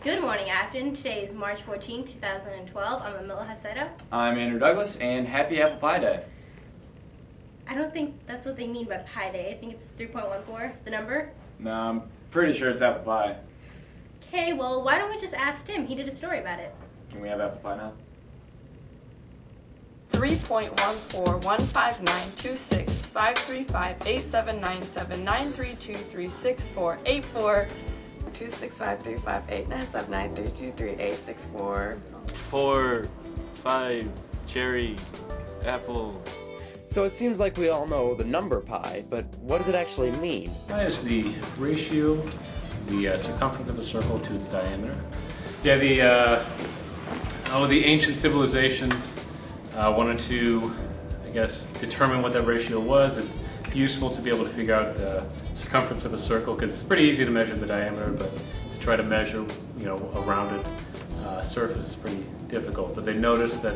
Good morning, Affton. Today is March 14, 2012. I'm Amila Hasedo. I'm Andrew Douglas, and happy Apple Pie Day. I don't think that's what they mean by Pie Day. I think it's 3.14, the number. No, I'm pretty sure it's apple pie. Okay, well, why don't we just ask Tim? He did a story about it. Can we have apple pie now? 3.1415952653587979323648426535858979323864 265358979323864 4, 5, cherry, apple. So it seems like we all know the number pi, but what does it actually mean? Pi is the ratio, the circumference of a circle to its diameter. Yeah, the ancient civilizations wanted to, I guess, determine what that ratio was. It's useful to be able to figure out the circumference of a circle because it's pretty easy to measure the diameter, but to try to measure, a rounded surface is pretty difficult. But they noticed that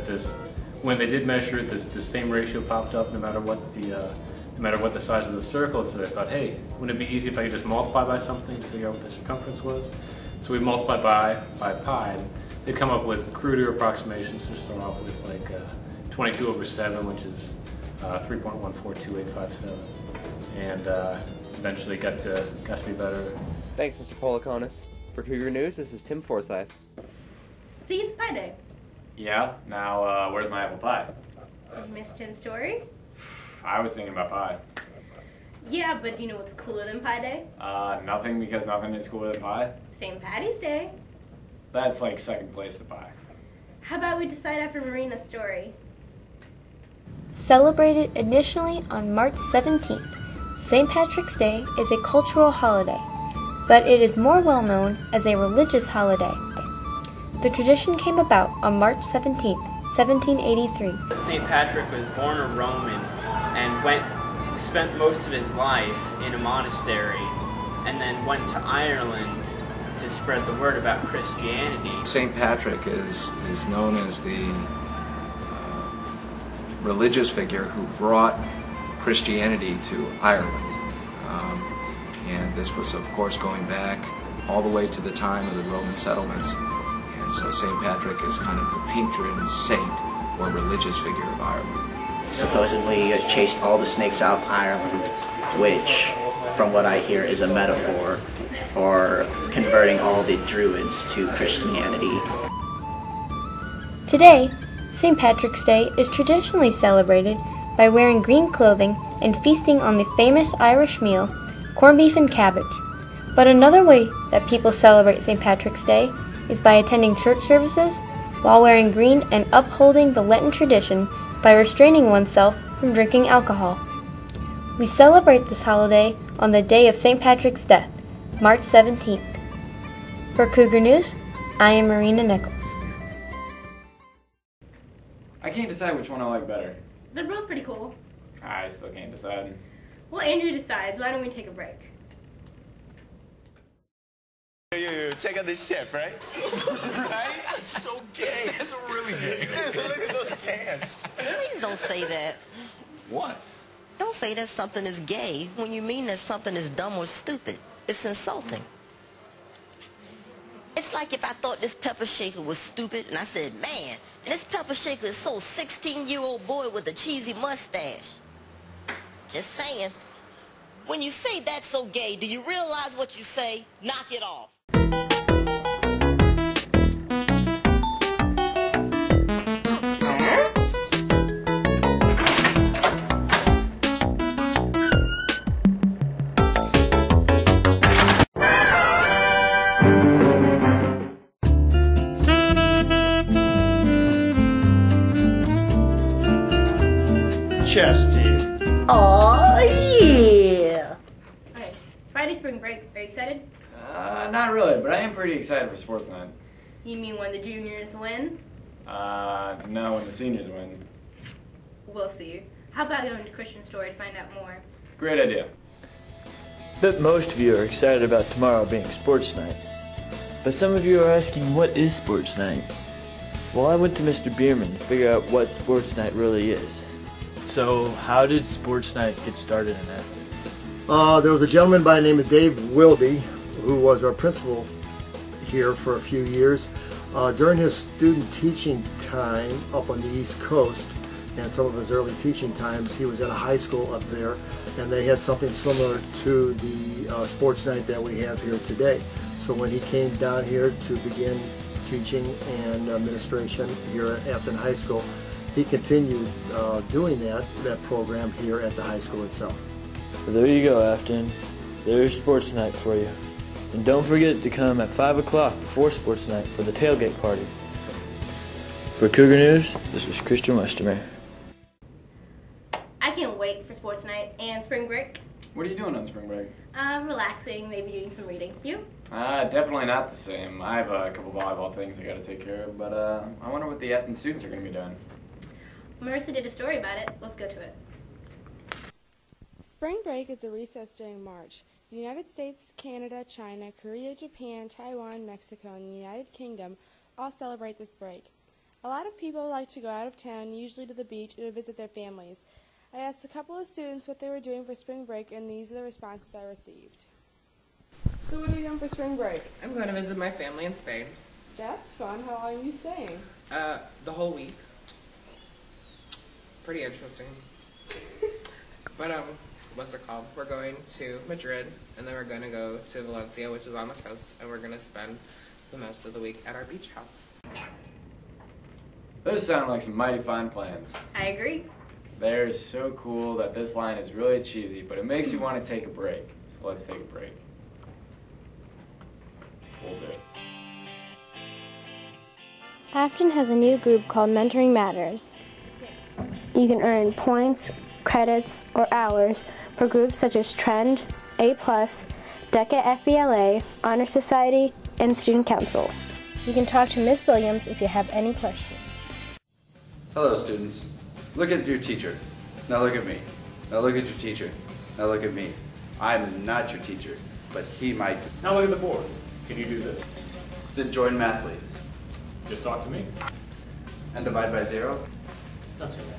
when they did measure it, the same ratio popped up no matter what the size of the circle. So they thought, hey, wouldn't it be easy if I could just multiply by something to figure out what the circumference was? So we multiplied by pi, and they'd come up with cruder approximations to start off with, like 22 over 7, which is 3.142857, and eventually got to be better. Thanks, Mr. Policonis. For Cougar News, this is Tim Forsyth. See, it's Pie Day. Yeah, now where's my apple pie? Did you miss Tim's story? I was thinking about pie. Yeah, but do you know what's cooler than Pie Day? Nothing, because nothing is cooler than pie. St. Patty's Day. That's like second place to pie. How about we decide after Marina's story? Celebrated initially on March 17th, St. Patrick's Day is a cultural holiday, but it is more well known as a religious holiday. The tradition came about on March 17th, 1783. St. Patrick was born a Roman and spent most of his life in a monastery and then went to Ireland to spread the word about Christianity. St. Patrick is known as the religious figure who brought Christianity to Ireland. And this was, of course, going back all the way to the time of the Roman settlements. And so St. Patrick is kind of the patron saint or religious figure of Ireland. Supposedly chased all the snakes out of Ireland, which, from what I hear, is a metaphor for converting all the Druids to Christianity. Today, St. Patrick's Day is traditionally celebrated by wearing green clothing and feasting on the famous Irish meal, corned beef and cabbage. But another way that people celebrate St. Patrick's Day is by attending church services while wearing green and upholding the Lenten tradition by restraining oneself from drinking alcohol. We celebrate this holiday on the day of St. Patrick's death, March 17th. For Cougar News, I am Marina Nichols. I can't decide which one I like better. They're both pretty cool. I still can't decide. Well, Andrew decides. Why don't we take a break? Yo, check out this chef, right? Right? That's so gay. That's really gay. Dude, look at those hands. Please don't say that. What? Don't say that something is gay when you mean that something is dumb or stupid. It's insulting. It's like if I thought this pepper shaker was stupid and I said, man, and this pepper shaker is so 16-year-old boy with a cheesy mustache. Just saying. When you say that's so gay, do you realize what you say? Knock it off. Chesty. Oh, yeah. Friday spring break. Are you excited? Not really, but I am pretty excited for sports night. You mean when the juniors win? No, when the seniors win. We'll see. How about going to Christian Story to find out more? Great idea. Bet most of you are excited about tomorrow being sports night. But some of you are asking, what is sports night? Well, I went to Mr. Bierman to figure out what sports night really is. So, how did sports night get started in Affton? There was a gentleman by the name of Dave Wilby, who was our principal here for a few years. During his student teaching time up on the East Coast, and some of his early teaching times, he was at a high school up there, and they had something similar to the sports night that we have here today. So when he came down here to begin teaching and administration here at Affton High School, he continued doing that program here at the high school itself. So there you go, Affton. There's sports night for you. And don't forget to come at 5 o'clock before sports night for the tailgate party. For Cougar News, this is Christian Westermer. I can't wait for sports night and spring break. What are you doing on spring break? Relaxing, maybe doing some reading. You? Definitely not the same. I have a couple volleyball things I gotta take care of, but I wonder what the Affton students are gonna be doing. Marissa did a story about it. Let's go to it. Spring break is a recess during March. The United States, Canada, China, Korea, Japan, Taiwan, Mexico, and the United Kingdom all celebrate this break. A lot of people like to go out of town, usually to the beach, or to visit their families. I asked a couple of students what they were doing for spring break, and these are the responses I received. So what are you doing for spring break? I'm going to visit my family in Spain. That's fun. How long are you staying? The whole week. Pretty interesting. But, what's it called? We're going to Madrid, and then we're going to go to Valencia, which is on the coast, and we're going to spend the most of the week at our beach house. Those sound like some mighty fine plans. I agree. They're so cool that this line is really cheesy, but it makes you want to take a break. So let's take a break. We'll do it. Affton has a new group called Mentoring Matters. You can earn points, credits, or hours for groups such as Trend, A+, DECA FBLA, Honor Society, and Student Council. You can talk to Ms. Williams if you have any questions. Hello, students. Look at your teacher. Now look at me. Now look at your teacher. Now look at me. I'm not your teacher, but he might be. Now look at the board. Can you do this? Then join Mathletes. Just talk to me. And divide by 0? Not too bad.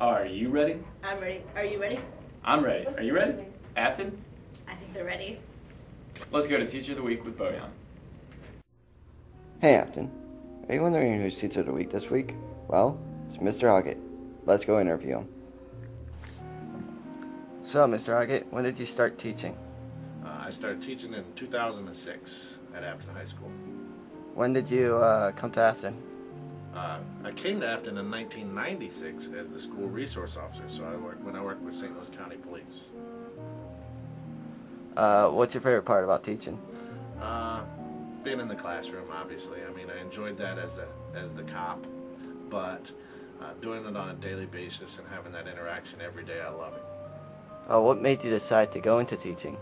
Are you ready? I'm ready. Are you ready? I'm ready. Are you ready? Affton? I think they're ready. Let's go to Teacher of the Week with Bojan. Hey, Affton. Are you wondering who's Teacher of the Week this week? Well, it's Mr. Hoggett. Let's go interview him. So, Mr. Hoggett, when did you start teaching? I started teaching in 2006 at Affton High School. When did you come to Affton? I came to Affton in 1996 as the school resource officer, so I worked with St. Louis County Police. What's your favorite part about teaching? Being in the classroom, obviously. I mean, I enjoyed that as the cop, but doing it on a daily basis and having that interaction every day, I love it. What made you decide to go into teaching?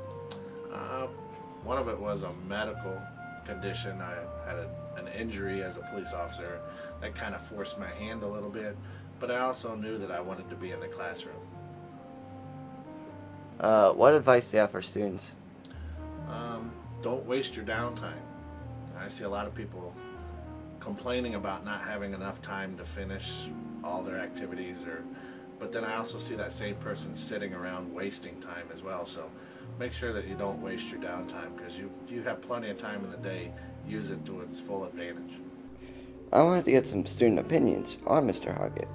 One of it was a medical condition. I had an injury as a police officer that kind of forced my hand a little bit, but I also knew that I wanted to be in the classroom. What advice do you have for students? Don't waste your downtime. I see a lot of people complaining about not having enough time to finish all their activities, but then I also see that same person sitting around wasting time as well. So make sure that you don't waste your downtime, because you have plenty of time in the day. Use it to its full advantage. I wanted to get some student opinions on Mr. Hoggett.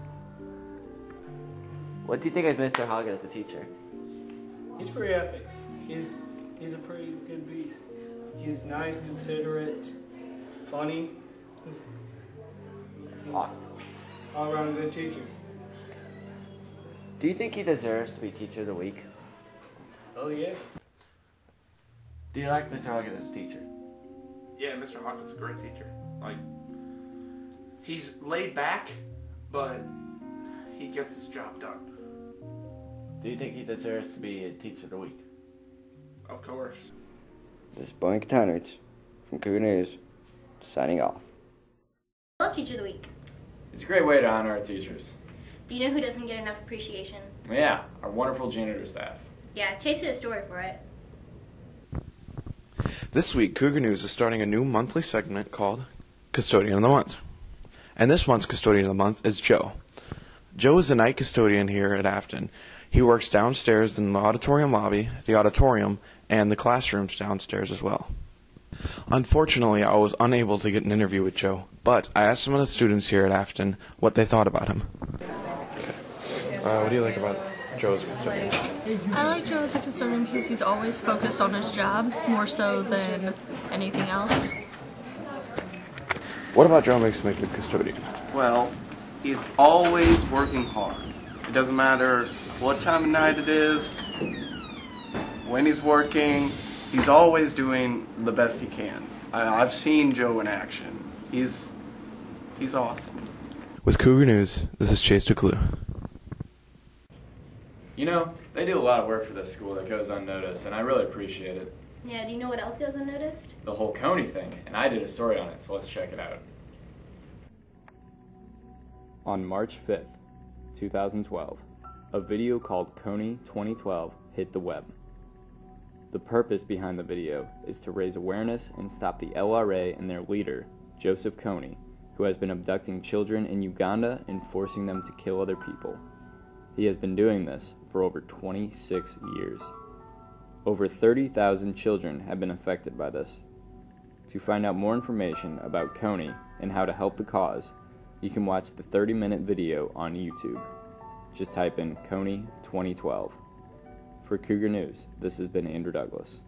What do you think of Mr. Hoggett as a teacher? He's pretty epic. He's a pretty good beast. He's nice, considerate, funny. He's all around a good teacher. Do you think he deserves to be Teacher of the Week? Oh yeah. Do you like Mr. Hoggett as a teacher? Yeah, Mr. Hawkins a great teacher. Like, he's laid back, but he gets his job done. Do you think he deserves to be a Teacher of the Week? Of course. This is Blank Tonners from Cougar News, signing off. I love Teacher of the Week. It's a great way to honor our teachers. Do you know who doesn't get enough appreciation? Yeah, our wonderful janitor staff. Yeah, Chase did a story for it. This week, Cougar News is starting a new monthly segment called Custodian of the Month. And this month's Custodian of the Month is Joe. Joe is the night custodian here at Affton. He works downstairs in the auditorium lobby, the auditorium, and the classrooms downstairs as well. Unfortunately, I was unable to get an interview with Joe, but I asked some of the students here at Affton what they thought about him. What do you like about Joe as a custodian? I like Joe as a custodian because he's always focused on his job, more so than anything else. What about Joe makes him a good custodian? Well, he's always working hard. It doesn't matter what time of night it is, when he's working, he's always doing the best he can. I've seen Joe in action. He's awesome. With Cougar News, this is Chase DeClue. You know, they do a lot of work for this school that goes unnoticed, and I really appreciate it. Yeah, do you know what else goes unnoticed? The whole Coney thing, and I did a story on it, so let's check it out. On March 5th, 2012, a video called Coney 2012 hit the web. The purpose behind the video is to raise awareness and stop the LRA and their leader, Joseph Coney, who has been abducting children in Uganda and forcing them to kill other people. He has been doing this for over 26 years. Over 30,000 children have been affected by this. To find out more information about Coney and how to help the cause, you can watch the 30-minute video on YouTube. Just type in Coney 2012. For Cougar News, this has been Andrew Douglas.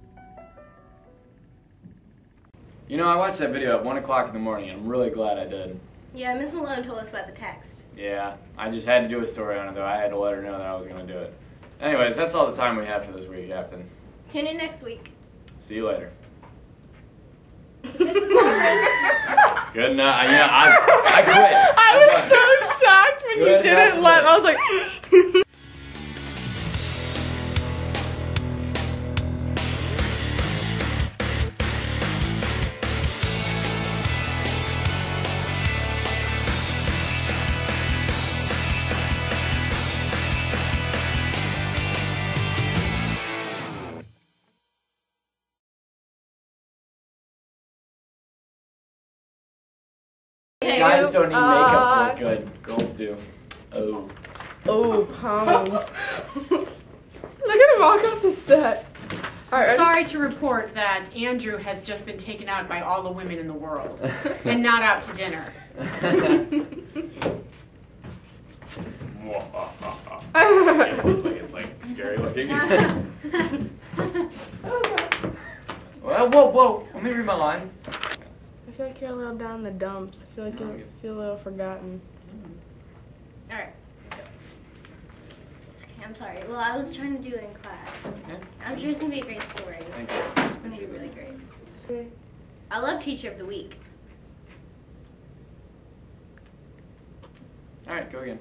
You know, I watched that video at 1 o'clock in the morning, and I'm really glad I did. Yeah, Miss Malone told us about the text. Yeah, I just had to do a story on it, though. I had to let her know that I was going to do it. Anyways, that's all the time we have for this week, Affton. Tune in next week. See you later. Good night. Yeah, I quit. I was so shocked when you didn't let. I was like. Guys don't need makeup to look good. Girls do. Oh. Oh, pounds. Look at him walk off the set. All right, Sorry to report that Andrew has just been taken out by all the women in the world and not out to dinner. It looks like it's like scary looking. Well, whoa. Let me read my lines. I feel like you're a little down in the dumps. I feel like you feel a little forgotten. Alright, let's go. It's okay, I'm sorry. Well, I was trying to do it in class. Yeah. I'm sure it's going to be a great story. Thank you. It's going to be really great. I love Teacher of the Week. Alright, go again.